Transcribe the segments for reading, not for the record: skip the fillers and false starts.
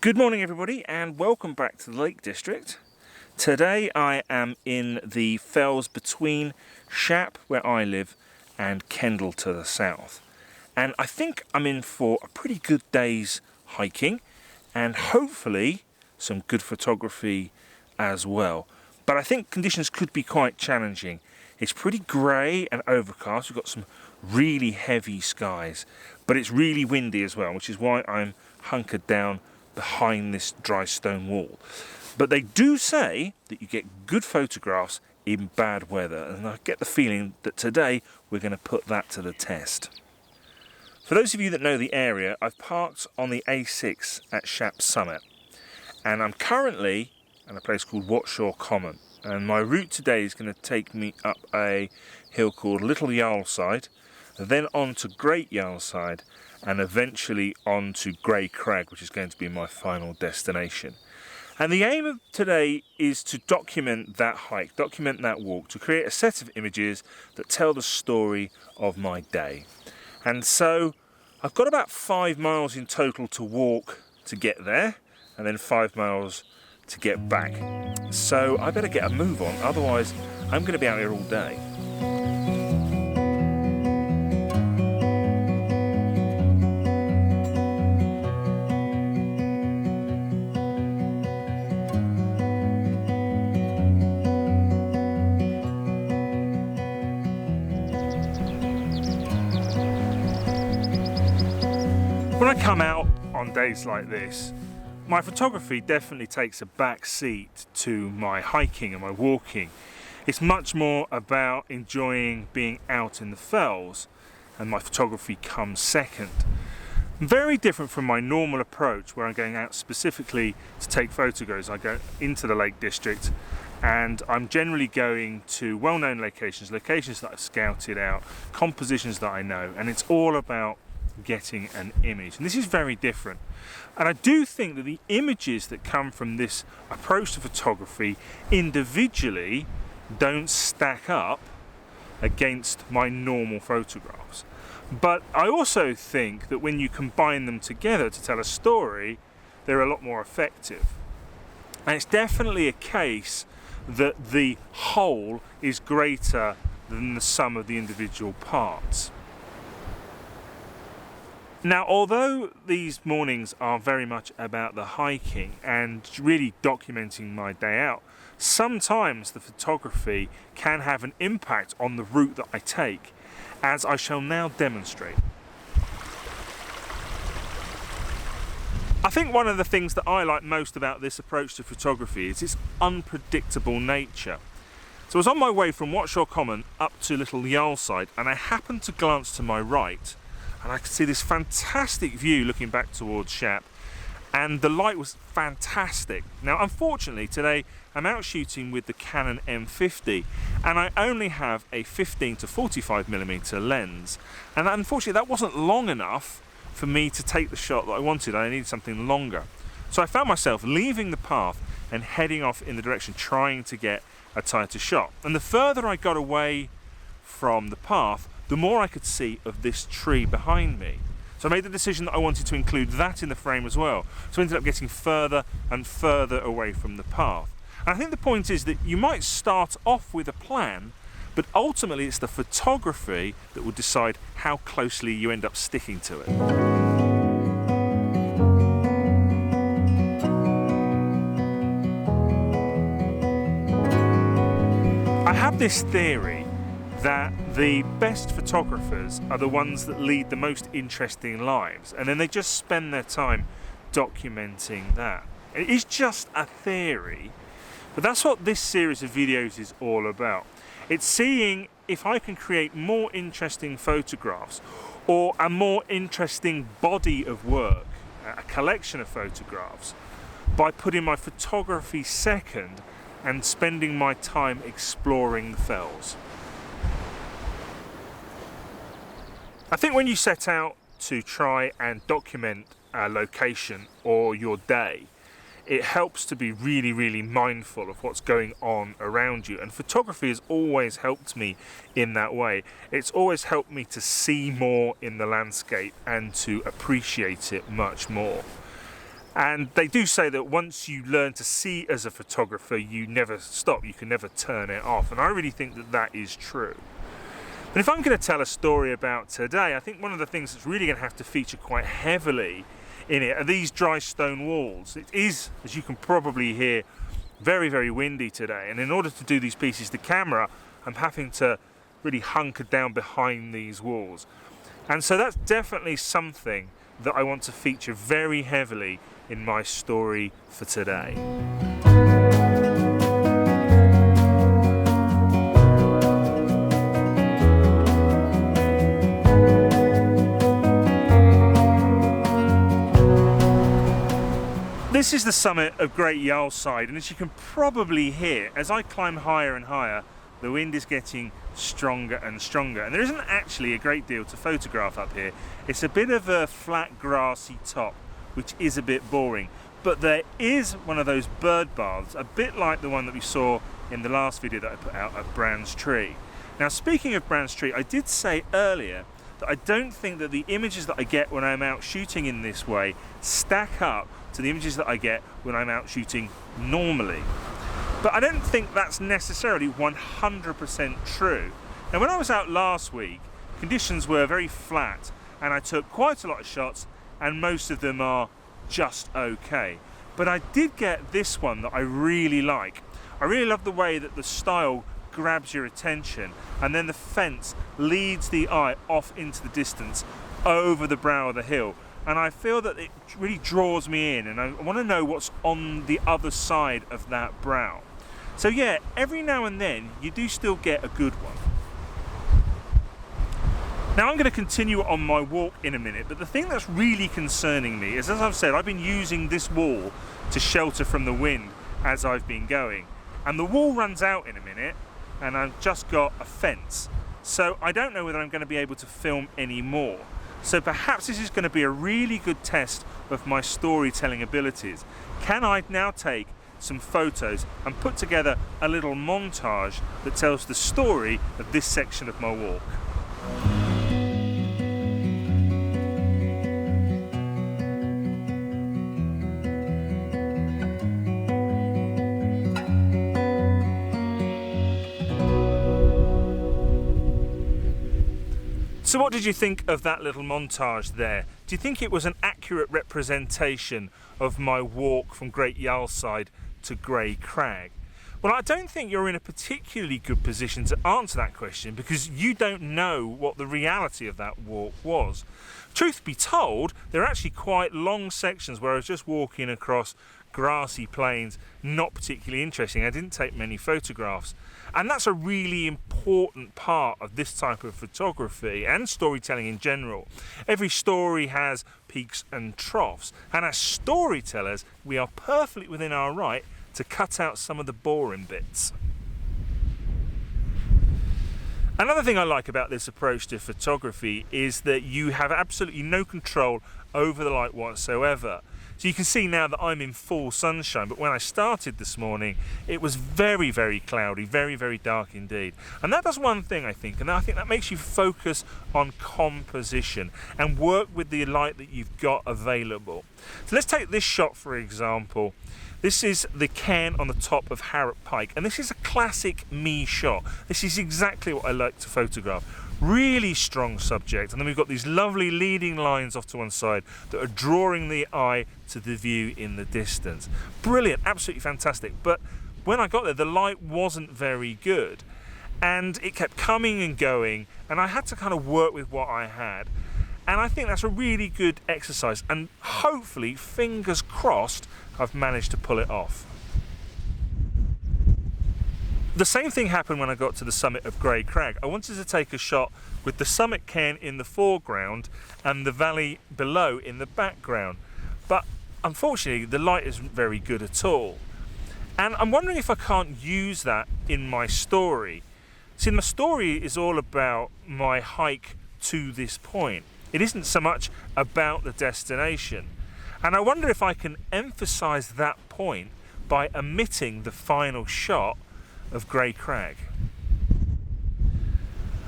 Good morning everybody and welcome back to the Lake District. Today I am in the fells between Shap, where I live, and Kendal to the south. And I think I'm in for a pretty good day's hiking and hopefully some good photography as well. But I think conditions could be quite challenging. It's pretty grey and overcast. We've got some really heavy skies, but it's really windy as well, which is why I'm hunkered down behind this dry stone wall. But they do say that you get good photographs in bad weather, and I get the feeling that today we're going to put that to the test. For those of you that know the area, I've parked on the A6 at Shap Summit, and I'm currently at a place called Watshaw Common, and my route today is going to take me up a hill called Little Yarlside, then on to Great Yarlside, and eventually on to Grey Crag, which is going to be my final destination. And the aim of today is to document that hike, document that walk, to create a set of images that tell the story of my day. And so I've got about 5 miles in total to walk to get there, and then 5 miles to get back. So I better get a move on, otherwise I'm going to be out here all day. When I come out on days like this, my photography definitely takes a back seat to my hiking and my walking. It's much more about enjoying being out in the fells, and my photography comes second. Very different from my normal approach where I'm going out specifically to take photographs. I go into the Lake District and I'm generally going to well-known locations, locations that I've scouted out, compositions that I know, and it's all about getting an image. And this is very different. And I do think that the images that come from this approach to photography individually don't stack up against my normal photographs. But I also think that when you combine them together to tell a story, they're a lot more effective. And it's definitely a case that the whole is greater than the sum of the individual parts. Now, although these mornings are very much about the hiking and really documenting my day out, sometimes the photography can have an impact on the route that I take, as I shall now demonstrate. I think one of the things that I like most about this approach to photography is its unpredictable nature. So I was on my way from Watshaw Common up to Little Yarlside, and I happened to glance to my right, and I could see this fantastic view looking back towards Shap, and the light was fantastic. Now, unfortunately, today I'm out shooting with the Canon M50, and I only have a 15 to 45mm lens, and unfortunately that wasn't long enough for me to take the shot that I wanted. I needed something longer. So I found myself leaving the path and heading off in the direction trying to get a tighter shot. And the further I got away from the path, the more I could see of this tree behind me. So I made the decision that I wanted to include that in the frame as well. So I ended up getting further and further away from the path. And I think the point is that you might start off with a plan, but ultimately it's the photography that will decide how closely you end up sticking to it. I have this theory that the best photographers are the ones that lead the most interesting lives, and then they just spend their time documenting that. It is just a theory, but that's what this series of videos is all about. It's seeing if I can create more interesting photographs or a more interesting body of work, a collection of photographs, by putting my photography second and spending my time exploring the fells. I think when you set out to try and document a location or your day, it helps to be really, really mindful of what's going on around you. And photography has always helped me in that way. It's always helped me to see more in the landscape and to appreciate it much more. And they do say that once you learn to see as a photographer, you never stop, you can never turn it off. And I really think that that is true. And if I'm going to tell a story about today, I think one of the things that's really going to have to feature quite heavily in it are these dry stone walls. It is, as you can probably hear, very, very windy today. And in order to do these pieces to camera, I'm having to really hunker down behind these walls. And so that's definitely something that I want to feature very heavily in my story for today. This is the summit of Great Yarlside, and as you can probably hear, as I climb higher and higher, the wind is getting stronger and stronger. And there isn't actually a great deal to photograph up here. It's a bit of a flat grassy top, which is a bit boring. But there is one of those bird baths, a bit like the one that we saw in the last video that I put out at Brands Tree. Now, speaking of Brands Tree, I did say earlier that I don't think that the images that I get when I'm out shooting in this way stack up to the images that I get when I'm out shooting normally. But I don't think that's necessarily 100% true. Now, when I was out last week, conditions were very flat and I took quite a lot of shots, and most of them are just okay. But I did get this one that I really like. I really love the way that the style grabs your attention, and then the fence leads the eye off into the distance over the brow of the hill. And I feel that it really draws me in, and I want to know what's on the other side of that brow. So yeah, every now and then you do still get a good one. Now, I'm going to continue on my walk in a minute, but the thing that's really concerning me is, as I've said, I've been using this wall to shelter from the wind as I've been going. And the wall runs out in a minute, and I've just got a fence. So I don't know whether I'm going to be able to film any more. So perhaps this is going to be a really good test of my storytelling abilities. Can I now take some photos and put together a little montage that tells the story of this section of my walk? So what did you think of that little montage there? Do you think it was an accurate representation of my walk from Great Yarlside to Grey Crag? Well, I don't think you're in a particularly good position to answer that question, because you don't know what the reality of that walk was. Truth be told, there are actually quite long sections where I was just walking across grassy plains, not particularly interesting. I didn't take many photographs. And that's a really important part of this type of photography and storytelling in general. Every story has peaks and troughs, and as storytellers, we are perfectly within our right to cut out some of the boring bits. Another thing I like about this approach to photography is that you have absolutely no control over the light whatsoever. So you can see now that I'm in full sunshine, but when I started this morning, it was very, very cloudy, very, very dark indeed. And that does one thing, I think, and I think that makes you focus on composition and work with the light that you've got available. So let's take this shot, for example. This is the cairn on the top of Harrop Pike, and this is a classic me shot. This is exactly what I like to photograph. Really strong subject, and then we've got these lovely leading lines off to one side that are drawing the eye to the view in the distance. Brilliant, absolutely fantastic. But when I got there, the light wasn't very good, and it kept coming and going, and I had to kind of work with what I had. And I think that's a really good exercise, and hopefully, fingers crossed, I've managed to pull it off. The same thing happened when I got to the summit of Grey Crag. I wanted to take a shot with the summit cairn in the foreground and the valley below in the background. But unfortunately, the light isn't very good at all. And I'm wondering if I can't use that in my story. See, my story is all about my hike to this point. It isn't so much about the destination. And I wonder if I can emphasize that point by omitting the final shot of Grey Crag.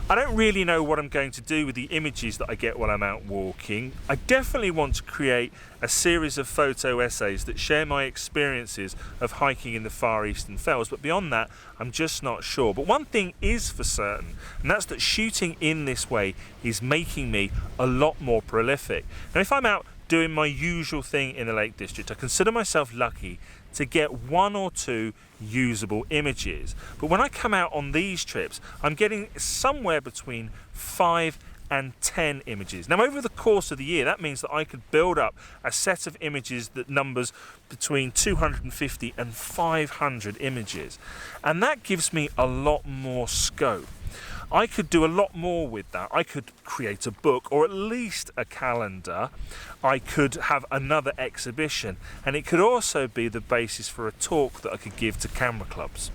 I don't really know what I'm going to do with the images that I get while I'm out walking. I definitely want to create a series of photo essays that share my experiences of hiking in the Far Eastern Fells, but beyond that, I'm just not sure. But one thing is for certain, and that's that shooting in this way is making me a lot more prolific. Now, if I'm out doing my usual thing in the Lake District, I consider myself lucky to get 1 or 2 usable images. But when I come out on these trips, I'm getting somewhere between 5 and 10 images. Now, over the course of the year, that means that I could build up a set of images that numbers between 250 and 500 images. And that gives me a lot more scope. I could do a lot more with that. I could create a book or at least a calendar. I could have another exhibition, and it could also be the basis for a talk that I could give to camera clubs.